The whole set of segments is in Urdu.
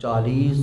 40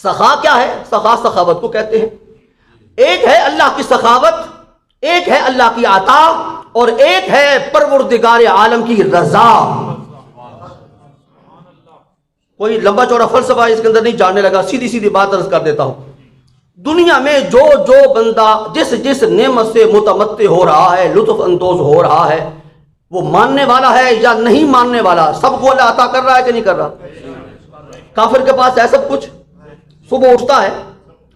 سخا کیا ہے؟ سخا سخاوت کو کہتے ہیں. ایک ہے اللہ کی سخاوت، ایک ہے اللہ کی عطا، اور ایک ہے پروردگار عالم کی رضا. کوئی لمبا چوڑا فلسفہ اس کے اندر نہیں جاننے لگا، سیدھی سیدھی بات عرض کر دیتا ہوں. دنیا میں جو بندہ جس نعمت سے متمتع ہو رہا ہے، لطف اندوز ہو رہا ہے، وہ ماننے والا ہے یا نہیں ماننے والا، سب کو اللہ عطا کر رہا ہے کہ نہیں کر رہا؟ کافر کے پاس ہے سب کچھ. صبح اٹھتا ہے،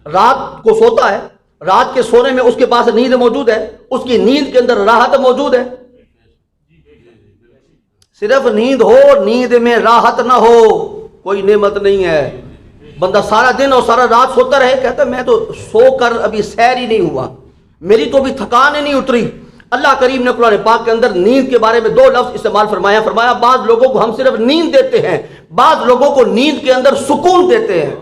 رات کو سوتا ہے، رات کے سونے میں اس کے پاس نیند موجود ہے، اس کی نیند کے اندر راحت موجود ہے. صرف نیند ہو، نیند میں راحت نہ ہو، کوئی نعمت نہیں ہے. بندہ سارا دن اور سارا رات سوتا رہے، کہتا ہے میں تو سو کر ابھی سیر ہی نہیں ہوا، میری تو ابھی تھکان ہی نہیں اتری. اللہ کریم نے قرآن پاک کے اندر نیند کے بارے میں 2 لفظ استعمال فرمایا بعض لوگوں کو ہم صرف نیند دیتے ہیں، بعض لوگوں کو نیند کے اندر سکون دیتے ہیں.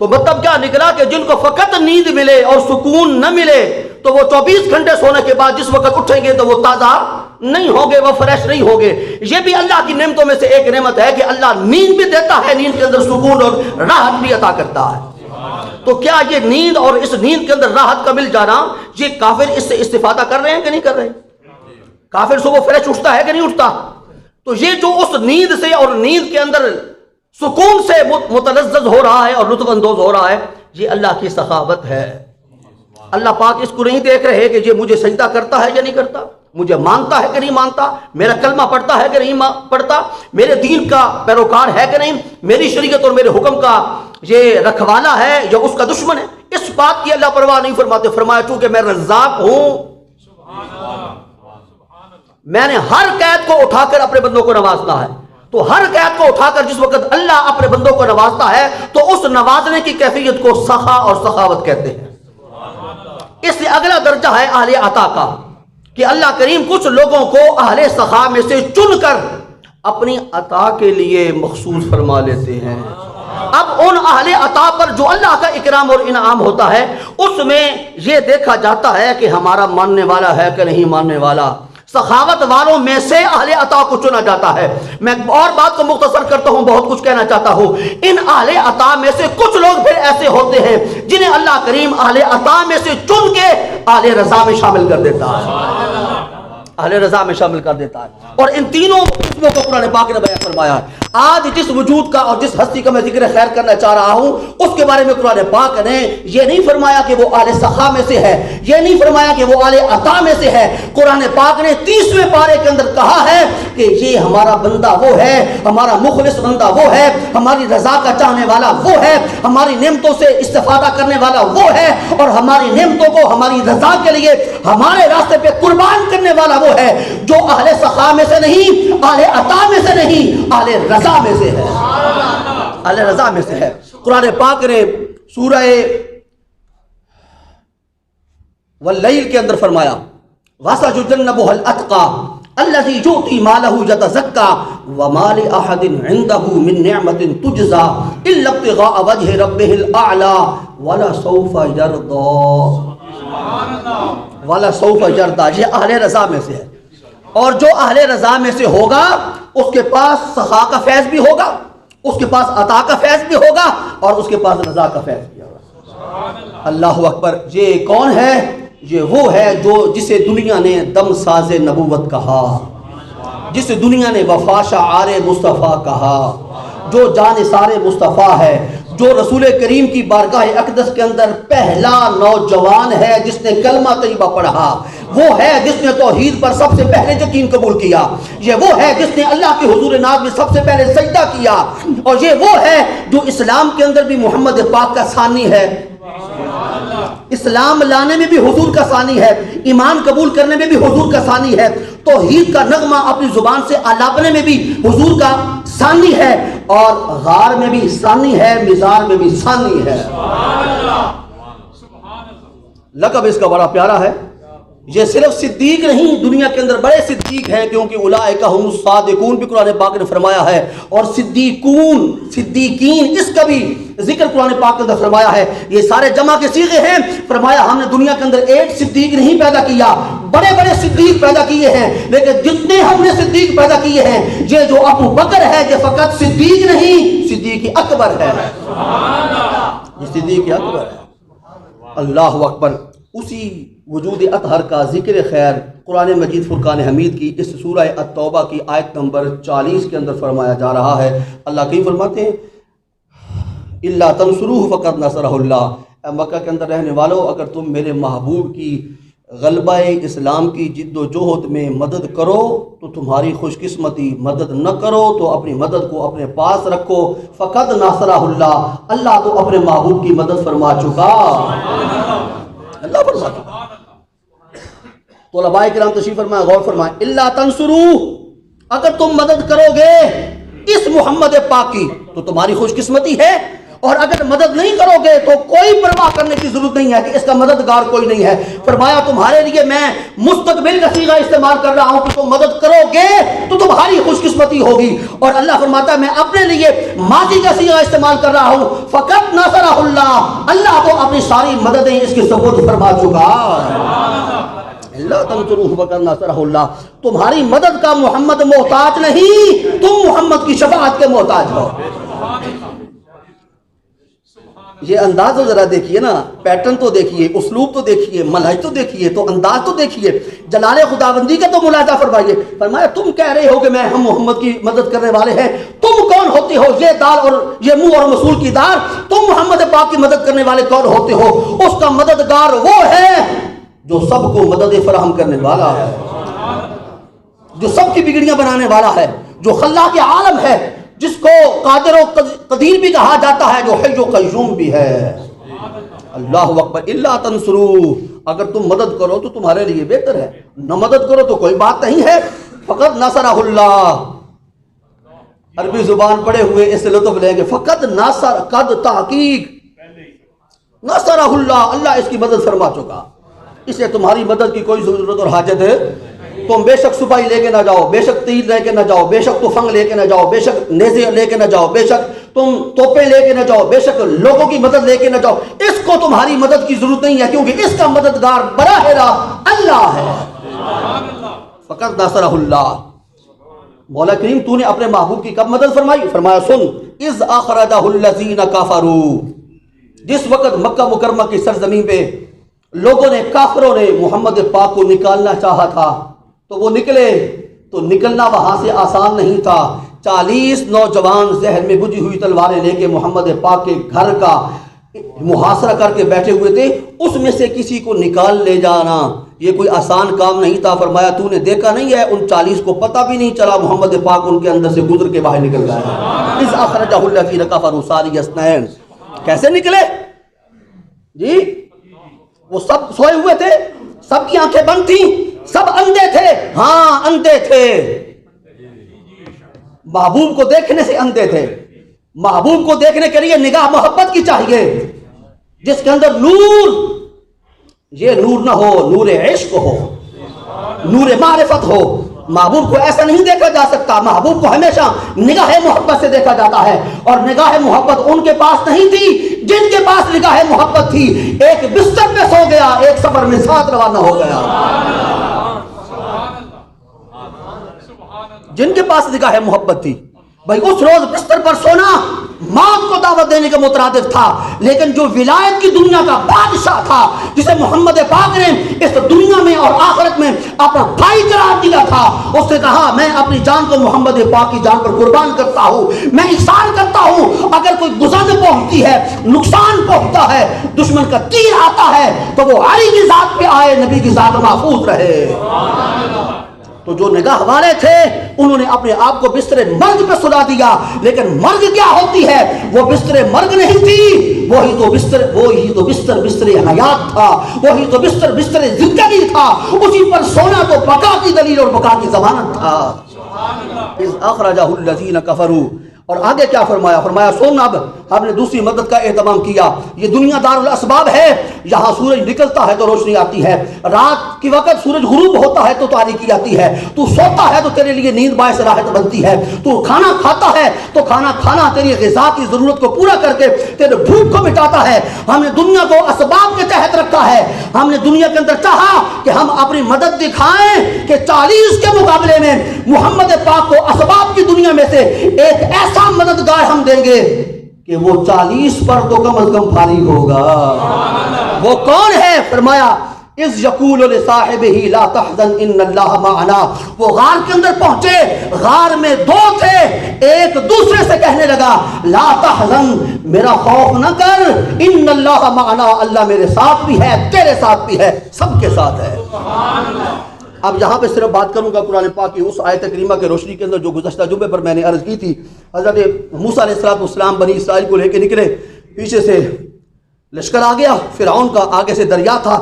تو مطلب کیا نکلا کہ جن کو فقط نیند ملے اور سکون نہ ملے تو وہ 24 گھنٹے سونے کے بعد جس وقت اٹھیں گے تو وہ تازہ نہیں ہوں گے، وہ فریش نہیں ہوں گے. یہ بھی اللہ کی نعمتوں میں سے ایک نعمت ہے کہ اللہ نیند بھی دیتا ہے، نیند کے اندر سکون اور راحت بھی عطا کرتا ہے. تو کیا یہ نیند اور اس نیند کے اندر راحت کا مل جانا، یہ کافر اس سے استفادہ کر رہے ہیں کہ نہیں کر رہے؟ کافر صبح فریش اٹھتا ہے کہ نہیں اٹھتا؟ تو یہ جو اس نیند سے اور نیند کے اندر سکون سے متلذذ ہو رہا ہے اور لطف اندوز ہو رہا ہے، یہ اللہ کی سخاوت ہے. اللہ پاک اس کو نہیں دیکھ رہے کہ یہ مجھے سجدہ کرتا ہے یا نہیں کرتا، مجھے مانتا ہے کہ نہیں مانتا، میرا کلمہ پڑھتا ہے کہ نہیں پڑھتا، میرے دین کا پیروکار ہے کہ نہیں، میری شریعت اور میرے حکم کا یہ رکھوالا ہے یا اس کا دشمن ہے. اس بات کی اللہ پرواہ نہیں فرماتے. فرمایا چونکہ میں رزاق ہوں، میں نے ہر قید کو اٹھا کر اپنے بندوں کو نوازنا ہے. تو ہر قید کو اٹھا کر جس وقت اللہ اپنے بندوں کو نوازتا ہے تو اس نوازنے کی کیفیت کو سخا اور سخاوت کہتے ہیں. اس لیے اگلا درجہ ہے اہل عطا کا، کہ اللہ کریم کچھ لوگوں کو اہل سخا میں سے چن کر اپنی عطا کے لیے مخصوص فرما لیتے ہیں. اب ان اہل عطا پر جو اللہ کا اکرام اور انعام ہوتا ہے اس میں یہ دیکھا جاتا ہے کہ ہمارا ماننے والا ہے کہ نہیں ماننے والا. سخاوت والوں میں سے اہل عطا کو چنا جاتا ہے. میں اور بات کو مختصر کرتا ہوں، بہت کچھ کہنا چاہتا ہوں. ان اہل عطا میں سے کچھ لوگ پھر ایسے ہوتے ہیں جنہیں اللہ کریم اہل عطا میں سے چن کے اہل رضا میں شامل کر دیتا ہے، اہل رضا میں شامل کر دیتا ہے. اور ان تینوں قسموں کو قرآن پاک نے بیان فرمایا ہے. آج جس وجود کا اور جس ہستی کا میں ذکر خیر کرنا چاہ رہا ہوں اس کے بارے میں قرآن پاک نے یہ نہیں فرمایا کہ وہ اہل سخا میں سے ہے، یہ نہیں فرمایا کہ وہ اہل عطا میں سے ہے. قرآن پاک نے 30ویں پارے کے اندر کہا ہے کہ یہ ہمارا بندہ وہ ہے، ہمارا مخلص بندہ وہ ہے، ہماری رضا کا چاہنے والا وہ ہے، ہماری نعمتوں سے استفادہ کرنے والا وہ ہے، اور ہماری نعمتوں کو ہماری رضا کے لیے ہمارے راستے پہ قربان کرنے والا وہ ہے. جو اہل سخا میں سے نہیں، اہل عطا میں سے نہیں، اہل رضا میں سے ہے، اہل رضا میں سے ہے. قرآن پاک نے سورہ واللیل کے اندر فرمایا وَسَيُجَنَّبُهَا الْأَتْقَى الَّذِي يُؤْتِي مَالَهُ يَتَزَكَّى وَمَا لِأَحَدٍ عِندَهُ مِن نِّعْمَةٍ تُجْزَى إِلَّا ابْتِغَاءَ وَجْهِ رَبِّهِ الْأَعْلَى وَلَسَوْفَ يَرْضَى وَلَسَوْفَ يَرْضَى. یہ اہل رضا میں سے ہے. اور جو اہل رضا میں سے ہوگا اس کے پاس سخا کا فیض بھی ہوگا، اس کے پاس عطا کا فیض بھی ہوگا، اور اس کے پاس رضا کا فیض بھی ہوگا. اللہ اکبر. یہ کون ہے؟ یہ وہ ہے جو جسے دنیا نے دم ساز نبوت کہا، جسے دنیا نے وفا شعار مصطفیٰ کہا، جو جان سارے مصطفیٰ ہے، جو رسول کریم کی بارگاہ اقدس کے اندر پہلا نوجوان ہے جس نے کلمہ طیبہ پڑھا، وہ ہے جس نے توحید پر سب سے پہلے یقین قبول کیا، یہ وہ ہے جس نے اللہ کے حضور ناز میں سب سے پہلے سجدہ کیا، اور یہ وہ ہے جو اسلام کے اندر بھی محمد پاک کا ثانی ہے، اسلام لانے میں بھی حضور کا ثانی ہے، ایمان قبول کرنے میں بھی حضور کا ثانی ہے، توحید کا نغمہ اپنی زبان سے الاپنے میں بھی حضور کا ثانی ہے، اور غار میں بھی ثانی ہے، مزار میں بھی ثانی ہے. لقب اس کا بڑا پیارا ہے. یہ صرف صدیق نہیں، دنیا کے اندر بڑے صدیق ہیں، کیونکہ اولئک هم الصادقون بھی قرآن پاک نے فرمایا ہے، اور صدیقین اس کا بھی ذکر قرآن پاک کے اندر فرمایا ہے. یہ سارے جمع کے صیغے ہیں. فرمایا ہم نے دنیا کے اندر ایک صدیق نہیں پیدا کیا، بڑے بڑے صدیق پیدا کیے ہیں، لیکن جتنے ہم نے صدیق پیدا کیے ہیں، یہ جو ابو بکر ہے یہ فقط صدیق نہیں، صدیق اکبر ہے، یہ صدیق اکبر ہے۔ اللہ اکبر۔ اسی وجود اطہر کا ذکر خیر قرآن مجید فرقان حمید کی اس سورہ التوبہ کی آیت نمبر 40 کے اندر فرمایا جا رہا ہے۔ اللہ کہیں فرماتے ہیں اِلَّا تَنْصُرُوهُ فَقَدْ نَصَرَهُ اللَّهُ، اے مکہ کے اندر رہنے والوں، اگر تم میرے محبوب کی غلبہ اسلام کی جد و جہد میں مدد کرو تو تمہاری خوش قسمتی، مدد نہ کرو تو اپنی مدد کو اپنے پاس رکھو۔ فقط ناصرہ اللہ، اللہ تو اپنے محبوب کی مدد فرما چکا، اللہ فرما چکا۔ تو علماء کرام تشریف فرمائیں، غور فرمائیں، الا تنصروہ، اگر تم مدد کرو گے اس محمد پاک کی تو تمہاری خوش قسمتی ہے، اور اگر مدد نہیں کرو گے تو کوئی پرواہ کرنے کی ضرورت نہیں ہے کہ اس کا مددگار کوئی نہیں ہے۔ فرمایا تمہارے لیے میں مستقبل کا صیغہ استعمال کر رہا ہوں کہ تم مدد کرو گے تو تمہاری خوش قسمتی ہوگی، اور اللہ فرماتا ہے میں اپنے لیے ماضی کا صیغہ استعمال کر رہا ہوں، فقط نصرہ اللہ، اللہ تو اپنی ساری مددیں اس کے سپرد فرما چکا۔ اللہ تنصروہ فقد نصرہ اللہ، تمہاری مدد کا محمد محتاج نہیں، تم محمد کی شفاعت کے محتاج ہو۔ یہ انداز تو ذرا دیکھیے نا، پیٹرن تو دیکھیے، اسلوب تو دیکھیے، منہج تو دیکھیے، تو انداز تو دیکھیے، جلال خداوندی کا تو ملاحظہ فرمائیے۔ فرمایا تم کہہ رہے ہو کہ ہم محمد کی مدد کرنے والے ہیں، تم کون ہوتے ہو؟ یہ دار اور یہ منہ اور مسول کی دار، تم محمد پاک کی مدد کرنے والے کون ہوتے ہو؟ اس کا مددگار وہ ہے جو سب کو مدد فراہم کرنے والا ہے، جو سب کی بگڑیاں بنانے والا ہے، جو خلاق عالم ہے، جس کو قادر و قدیر بھی کہا جاتا ہے، جو حی و قیوم بھی ہے۔ اللہ اکبر۔ الا تنصروہ، اگر تم مدد کرو تو تمہارے لیے بہتر ہے، نہ مدد کرو تو کوئی بات نہیں ہے۔ فقط نصرہ اللہ، عربی زبان پڑھے ہوئے اس سے لطف لیں گے۔ فقط ناصر، قد تحقیق، نصرہ اللہ، اللہ اس کی مدد فرما چکا، اسے تمہاری مدد کی کوئی ضرورت اور حاجت ہے۔ تم بے شک سپاہی لے کے نہ جاؤ، بے شک تیر لے کے نہ جاؤ، بے شک تفنگ لے کے نہ جاؤ، بے شک نیزے لے کے نہ جاؤ، بے شک تم توپیں لے کے نہ جاؤ، بے شک لوگوں کی مدد لے کے نہ جاؤ، اس کو تمہاری مدد کی ضرورت نہیں ہے، کیونکہ اس کا مددگار براہ راست اللہ ہے۔ فقط نصرہ اللہ۔ مولا کریم تو نے اپنے محبوب کی کب مدد فرمائی؟ فرمایا سن، اذ اخرجہ الذین کفروا، جس وقت مکہ مکرمہ کی سرزمین پہ لوگوں نے، کافروں نے محمد پاک کو نکالنا چاہا تھا تو وہ نکلے، تو نکلنا وہاں سے آسان نہیں تھا۔ 40 نوجوان ذہن میں بجھی ہوئی تلواریں لے کے محمد پاک کے گھر کا محاصرہ کر کے بیٹھے ہوئے تھے، اس میں سے کسی کو نکال لے جانا یہ کوئی آسان کام نہیں تھا۔ فرمایا تو نے دیکھا نہیں ہے ان 40 کو پتہ بھی نہیں چلا محمد پاک ان کے اندر سے گزر کے باہر نکل گئے۔ اذ اخرجہ الذین کفروا ثانی اثنین، کیسے نکلے جی؟ وہ سب سوئے ہوئے تھے، سب کی آنکھیں بند تھیں، سب اندھے تھے، ہاں اندھے تھے، محبوب کو دیکھنے سے اندھے تھے۔ محبوب کو دیکھنے کے لیے نگاہ محبت کی چاہیے، جس کے اندر نور، یہ نور نہ ہو، نور عشق ہو، نور معرفت ہو۔ محبوب کو ایسا نہیں دیکھا جا سکتا، محبوب کو ہمیشہ نگاہ محبت سے دیکھا جاتا ہے، اور نگاہ محبت ان کے پاس نہیں تھی جن کے پاس نگاہ محبت تھی۔ ایک بستر پہ سو گیا، ایک سفر میں ساتھ روانہ ہو گیا۔ جن کے پاس نگاہ محبت تھی، بھائی اس روز بستر پر سونا موت کو دعوت دینے کا مترادف تھا، لیکن جو ولایت کی دنیا کا بادشاہ تھا، جسے محمد پاک نے اس دنیا میں اور آخرت میں اپنا بھائی قرار دیا تھا، اس نے کہا میں اپنی جان کو محمد پاک کی جان پر قربان کرتا ہوں، میں احسان کرتا ہوں، اگر کوئی گزر پہنچتی ہے، نقصان پہنچتا ہے، دشمن کا تیر آتا ہے تو وہ علی کی ذات پہ آئے، نبی کی ذات محفوظ رہے۔ تو جو نگاہ والے تھے انہوں نے اپنے آپ کو بستر مرگ پہ سلا دیا، لیکن مرگ کیا ہوتی ہے؟ وہ بستر مرگ نہیں تھی، وہی تو بستر حیات تھا، وہی تو بستر زندگی تھا، اسی پر سونا تو بقا کی دلیل اور بقا کی ضمانت تھا۔ اذ اخرجہ الذین کفروا، اور آگے کیا فرمایا؟ فرمایا سن اب ہم نے دوسری مدد کا اہتمام کیا. یہ دنیا دار الاسباب ہے. یہاں سورج نکلتا ہے تو روشنی آتی ہے, رات کے وقت سورج غروب ہوتا ہے تو تاریکی آتی ہے, تو سوتا ہے تو تیرے لیے نیند باعث راحت بنتی ہے, تو کھانا کھاتا ہے تو کھانا کھانا تیری غذا کی ضرورت کو پورا کر کے تیرے بھوک کو مٹاتا ہے. ہم نے دنیا کو اسباب کے تحت رکھا ہے. ہم نے دنیا کے اندر چاہا کہ ہم اپنی مدد دکھائیں کہ 40 کے مقابلے میں محمد پاک کو اسباب کی دنیا میں سے ایک ایسا مددگار ہم دیں گے کہ وہ 40 پر تو کم از کم فارغ ہوگا. وہ کون ہے؟ فرمایا اذ یقول لصاحبہ لا تحزن ان اللہ معنا. وہ غار کے اندر پہنچے, غار میں 2 تھے, ایک دوسرے سے کہنے لگا لا تحزن, میرا خوف نہ کر, ان اللہ معنا, اللہ میرے ساتھ بھی ہے, تیرے ساتھ بھی ہے, سب کے ساتھ ہے. اب یہاں پہ صرف بات کروں گا قرآن پاک کی اس آیت کریمہ کے روشنی کے اندر جو گزشتہ جمعے پر میں نے عرض کی تھی. حضرت موسیٰ علیہ السلام بنی اسرائیل کو لے کے نکلے, پیچھے سے لشکر آ گیا, فرعون کا آگے سے دریا تھا,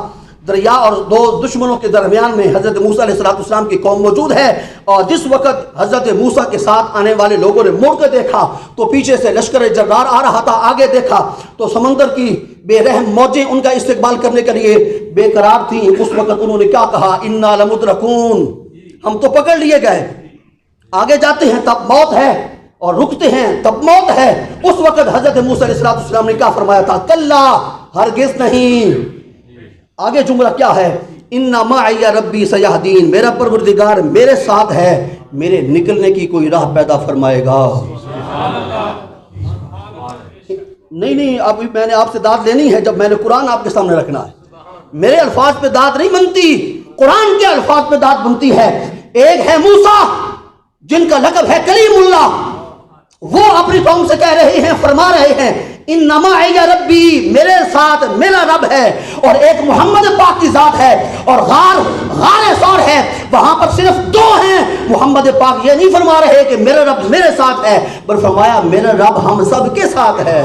دریا اور 2 دشمنوں کے درمیان میں حضرت موسیٰ علیہ السلام کی قوم موجود ہے. اور جس وقت حضرت موسیٰ کے ساتھ آنے والے لوگوں نے مڑ کے دیکھا تو پیچھے سے لشکر جرار آ رہا تھا, آگے دیکھا تو سمندر کی بے رحم موجیں ان کا استقبال کرنے کے لیے بے قرار تھیں. اس وقت انہوں نے کیا کہا؟ انا لمدرکون, ہم تو پکڑ لیے گئے. آگے جاتے ہیں تب موت ہے, اور رکتے ہیں تب موت ہے. اس وقت حضرت موسیٰ علیہ السلام نے کیا فرمایا تھا؟ کلا, ہرگز نہیں. آگے جملہ کیا ہے؟ ان معی ربی سیہدین, میرا پروردگار میرے ساتھ ہے, میرے نکلنے کی کوئی راہ پیدا فرمائے گا. نہیں, ابھی میں نے آپ سے داد لینی ہے جب میں نے قرآن آپ کے سامنے رکھنا ہے. میرے الفاظ پہ داد نہیں بنتی, قرآن کے الفاظ پہ داد بنتی ہے. ایک ہے موسیٰ جن کا لقب ہے کلیم اللہ, وہ اپنی قوم سے کہہ رہے ہیں, فرما رہے ہیں انما معی ربی, میرے ساتھ میرا رب ہے. اور ایک محمد پاک کی ذات ہے, اور غار ثور ہے, وہاں پر صرف 2 ہیں. محمد پاک یہ نہیں فرما رہے کہ میرا رب میرے ساتھ ہے, بلکہ فرمایا میرا رب ہم سب کے ساتھ ہے.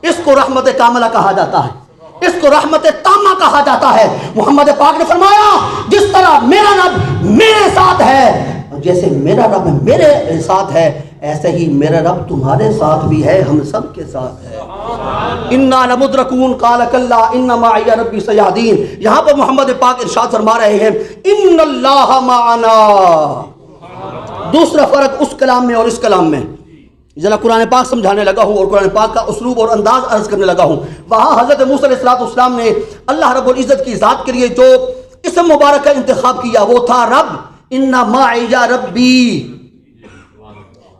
اس کو رحمت کاملہ کہا جاتا ہے, اس کو رحمت تامہ کہا جاتا ہے. محمد پاک نے فرمایا جس طرح میرا رب میرے ساتھ ہے, جیسے میرا رب میرے ساتھ ہے, ایسے ہی میرا رب تمہارے ساتھ بھی ہے, ہم سب کے ساتھ ہے. انا لمدرکون قال کلا ان معی ربی سیہدین. یہاں پر محمد پاک ارشاد فرما رہے ہیں ان اللہ معنا. دوسرا فرق اس کلام میں اور اس کلام میں, ذرا قرآن پاک سمجھانے لگا ہوں اور قرآن پاک کا اسلوب اور انداز عرض کرنے لگا ہوں. وہاں حضرت موسیٰ علیہ السلام نے اللہ رب العزت کی ذات کے لیے جو اسم مبارک کا انتخاب کیا وہ تھا رب. ان معی ربی.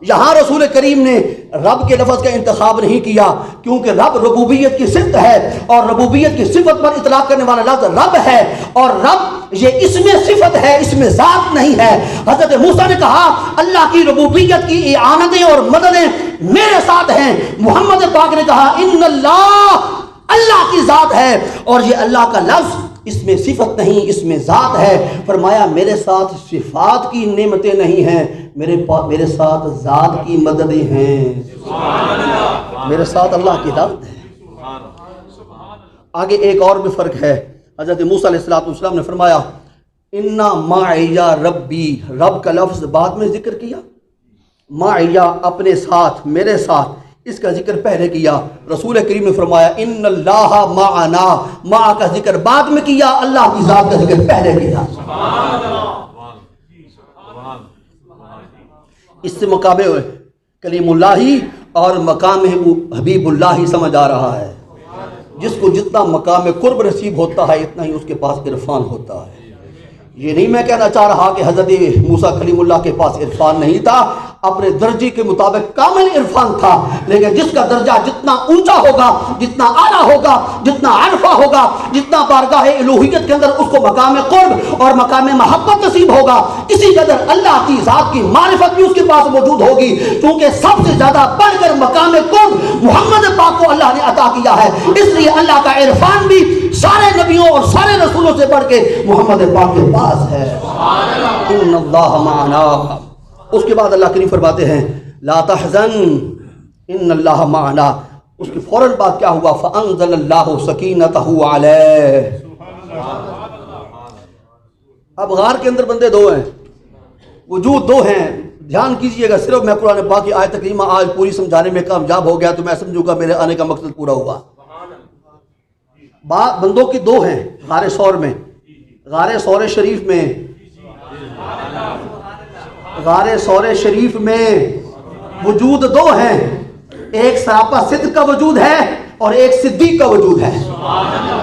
یہاں رسول کریم نے رب کے لفظ کا انتخاب نہیں کیا, کیونکہ رب ربوبیت کی صفت ہے, اور ربوبیت کی صفت پر اطلاق کرنے والا لفظ رب ہے, اور رب یہ اس میں صفت ہے, اس میں ذات نہیں ہے. حضرت موسیٰ نے کہا اللہ کی ربوبیت کی اعانتیں اور مددیں میرے ساتھ ہیں. محمد پاک نے کہا ان اللہ کی ذات ہے, اور یہ اللہ کا لفظ اس میں صفت نہیں, اس میں ذات ہے. فرمایا میرے ساتھ صفات کی نعمتیں نہیں ہیں, میرے ساتھ ذات کی مددیں ہیں. میرے ساتھ اللہ کی ذات ہے. آگے ایک اور بھی فرق ہے. حضرت موسیٰ علیہ السلام نے فرمایا انا معی ربی, رب کا لفظ بعد میں ذکر کیا, معی اپنے ساتھ, میرے ساتھ, اس کا ذکر پہلے کیا. رسول کریم نے فرمایا ان اللہ معنا, مع کا ذکر بعد میں کیا, اللہ کی ذات کا ذکر پہلے کیا. اس سے مقام کلیم اللہ اور مقام حبیب اللہ ہی سمجھ آ رہا ہے. جس کو جتنا مقام قرب نصیب ہوتا ہے اتنا ہی اس کے پاس عرفان ہوتا ہے. یہ نہیں میں کہنا چاہ رہا کہ حضرت موسیٰ کلیم اللہ کے پاس عرفان نہیں تھا, اپنے درجے کے مطابق کامل عرفان تھا. لیکن جس کا درجہ جتنا اونچا ہوگا, جتنا اعلیٰ ہوگا, جتنا عرفہ ہوگا, جتنا بارگاہ الوہیت کے اندر اس کو مقام قرب اور مقام محبت نصیب ہوگا, اسی قدر اللہ کی ذات کی معرفت بھی اس کے پاس موجود ہوگی. کیونکہ سب سے زیادہ بڑھ کر مقام قرب محمد پاک کو اللہ نے عطا کیا ہے, اس لیے اللہ کا عرفان بھی سارے نبیوں اور سارے رسولوں سے بڑھ کے محمد پاک کے پاس ہے. ان اللہ معنا. اس کے بعد اللہ کریم فرماتے ہیں لا تحزن ان اللہ معنا. اس کے فوراً بعد کیا ہوا؟ فانزل اللہ سکینتہ علیہ. اب غار کے اندر بندے 2 ہیں, وجود 2 ہیں, دھیان کیجئے گا، صرف میں قرآن پاک کی آیت کریمہ آج پوری سمجھانے میں کامیاب ہو گیا تو میں سمجھوں گا میرے آنے کا مقصد پورا ہوا۔ بات بندوں کی دو ہیں غار ثور میں، غار ثور شریف میں، غار ثور شریف میں وجود دو ہیں، ایک سراپا صدق کا وجود ہے اور ایک صدیق کا وجود ہے،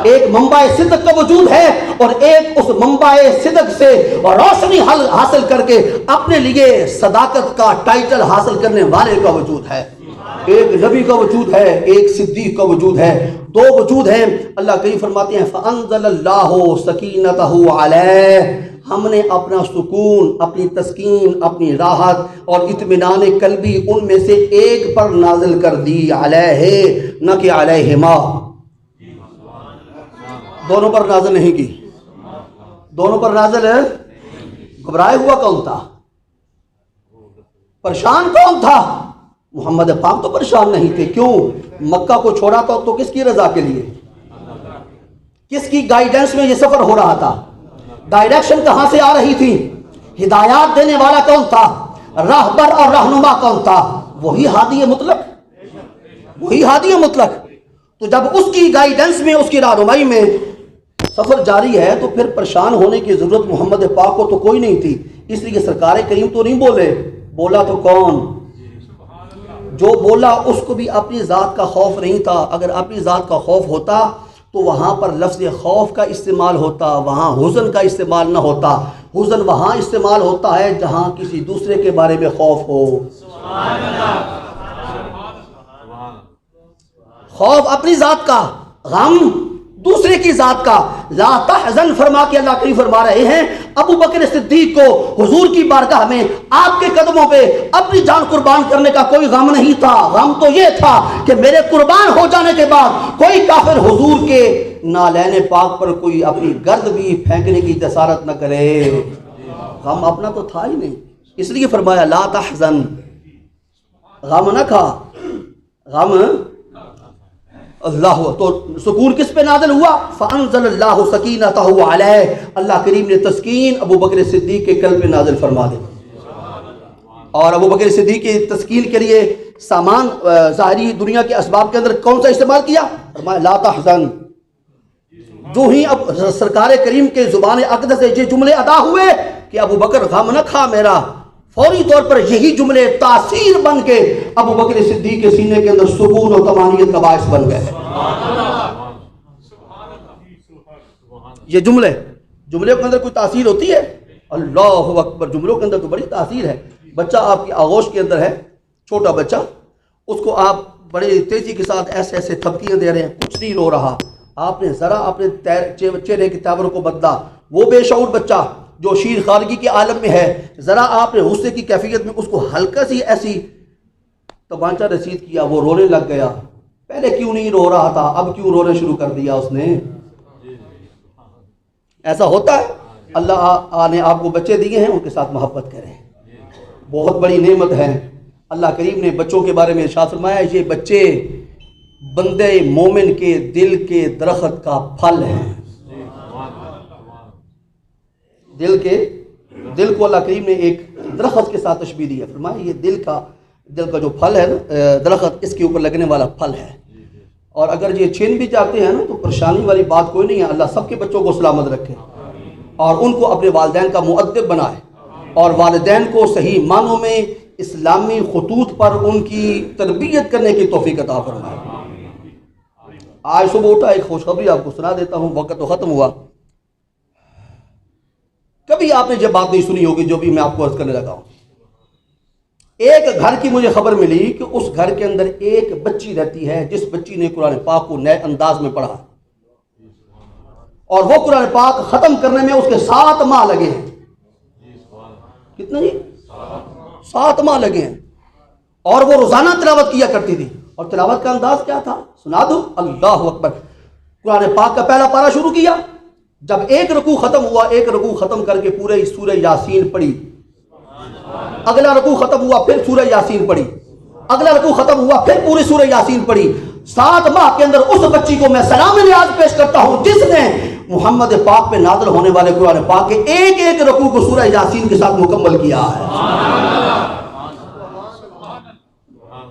ایک منبع صدق کا وجود ہے اور ایک اس منبع صدق سے روشنی حاصل کر کے اپنے لیے صداقت کا ٹائٹل حاصل کرنے والے کا وجود ہے، ایک نبی کا وجود ہے، ایک صدیق کا وجود ہے، دو وجود ہیں۔ اللہ کریم فرماتے ہیں فَأَنزَلَ اللَّهُ سَكِينَتَهُ عَلَيْهِ، ہم نے اپنا سکون، اپنی تسکین، اپنی راحت اور اطمینان قلبی ان میں سے ایک پر نازل کر دی، علیہ نہ کہ علیہما، دونوں پر نازل نہیں کی، دونوں پر نازل ہے۔ گھبرائے ہوا کون تھا؟ پریشان کون تھا؟ محمد پاک تو پریشان نہیں تھے، کیوں؟ مکہ کو چھوڑا تھا تو کس کی رضا کے لیے، کس کی گائیڈنس میں یہ سفر ہو رہا تھا؟ ڈائریکشن کہاں سے آ رہی تھی؟ ہدایات دینے والا کون تھا؟ راہبر اور رہنما کون تھا؟ وہی ہادی مطلق، وہی ہادی مطلق۔ تو جب اس کی گائیڈنس میں، اس کی رہنمائی میں سفر جاری ہے تو پھر پریشان ہونے کی ضرورت محمد پاک کو تو کوئی نہیں تھی۔ اس لیے سرکار کریم تو نہیں بولے، بولا تو کون؟ جو بولا اس کو بھی اپنی ذات کا خوف نہیں تھا۔ اگر اپنی ذات کا خوف ہوتا تو وہاں پر لفظ خوف کا استعمال ہوتا، وہاں حزن کا استعمال نہ ہوتا۔ حزن وہاں استعمال ہوتا ہے جہاں کسی دوسرے کے بارے میں خوف ہو۔ خوف اپنی ذات کا، غم دوسرے کی ذات کا۔ لا تحزن فرما کے اللہ کریم فرما رہے ہیں ابو بکر صدیق کو حضور کی بارگاہ میں آپ کے قدموں پہ اپنی جان قربان کرنے کا کوئی غم نہیں تھا۔ غم تو یہ تھا کہ میرے قربان ہو جانے کے بعد کوئی کافر حضور کے نالین پاک پر کوئی اپنی گرد بھی پھینکنے کی جسارت نہ کرے۔ غم اپنا تو تھا ہی نہیں، اس لیے فرمایا لا تحزن، غم نہ کھا، غم اللہ ہوا۔ تو سکون کس پہ نازل ہوا؟ فَأَنزَلَ اللَّهُ سَكِينَتَهُ عَلَيْهِ، اللہ کریم نے تسکین ابو بکر صدیق کے قلب پہ نازل فرما دی۔ اور ابو بکر صدیق کی تسکین کے لیے سامان ظاہری دنیا کے اسباب کے اندر کون سا استعمال کیا؟ فرمایا لا تحزن۔ جو ہی اب سرکار کریم کے زبان اقدس سے یہ جملے ادا ہوئے کہ ابو بکر غم نہ کھا میرا، فوری طور پر یہی جملے تاثیر بن کے ابو بکر صدیق کے سینے کے اندر سکون اور طمانینت کا باعث بن گئے۔ یہ جملے کے اندر کوئی تاثیر ہوتی ہے؟ اللہ اکبر، جملوں کے اندر تو بڑی تاثیر ہے۔ بچہ آپ کی آغوش کے اندر ہے، چھوٹا بچہ، اس کو آپ بڑے تیزی کے ساتھ ایسے ایسے تھپکیاں دے رہے ہیں، کچھ نہیں رو رہا، آپ نے ذرا اپنے چہرے کے تیوروں کو بدلا، وہ بے شعور بچہ جو شیر خارگی کے عالم میں ہے، ذرا آپ نے غصے کی کیفیت میں اس کو ہلکا سی ایسی تمانچہ رسید کیا، وہ رونے لگ گیا۔ پہلے کیوں نہیں رو رہا تھا، اب کیوں رونے شروع کر دیا اس نے؟ ایسا ہوتا ہے۔ اللہ نے آپ کو بچے دیے ہیں، ان کے ساتھ محبت کریں، بہت بڑی نعمت ہے۔ اللہ کریم نے بچوں کے بارے میں ارشاد فرمایا یہ بچے بندے مومن کے دل کے درخت کا پھل ہیں۔ دل کو اللہ کریم نے ایک درخت کے ساتھ تشبیہ دی ہے، فرمایا یہ دل کا جو پھل ہے نا، درخت، اس کے اوپر لگنے والا پھل ہے، اور اگر یہ چھین بھی جاتے ہیں نا تو پریشانی والی بات کوئی نہیں ہے۔ اللہ سب کے بچوں کو سلامت رکھے اور ان کو اپنے والدین کا مؤدب بنائے، اور والدین کو صحیح معنوں میں اسلامی خطوط پر ان کی تربیت کرنے کی توفیق عطا فرمائے۔ آج صبح اٹھا، ایک خوشخبری آپ کو سنا دیتا ہوں، وقت تو ختم ہوا۔ کبھی آپ نے یہ بات نہیں سنی ہوگی جو بھی میں آپ کو عرض کرنے لگا ہوں۔ ایک گھر کی مجھے خبر ملی کہ اس گھر کے اندر ایک بچی رہتی ہے جس بچی نے قرآن پاک کو نئے انداز میں پڑھا، اور وہ قرآن پاک ختم کرنے میں اس کے 7 ماہ لگے ہیں۔ کتنے جی؟ 7 ماہ لگے ہیں، اور وہ روزانہ تلاوت کیا کرتی تھی۔ اور تلاوت کا انداز کیا تھا سنا دوں؟ اللہ اکبر۔ قرآن پاک کا پہلا پارہ شروع کیا، جب ایک رکوع ختم ہوا، ایک رکوع ختم کر کے پورے سورہ یاسین پڑھی، اگلا رکوع ختم ہوا پھر سورہ یاسین پڑھی، اگلا رکوع ختم ہوا پھر پوری سورہ یاسین پڑھی۔ 7 ماہ کے اندر اس بچی کو میں سلام نیاز پیش کرتا ہوں جس نے محمد پاک پہ نازل ہونے والے قرآن پاک کے ایک ایک رکوع کو سورہ یاسین کے ساتھ مکمل کیا ہے۔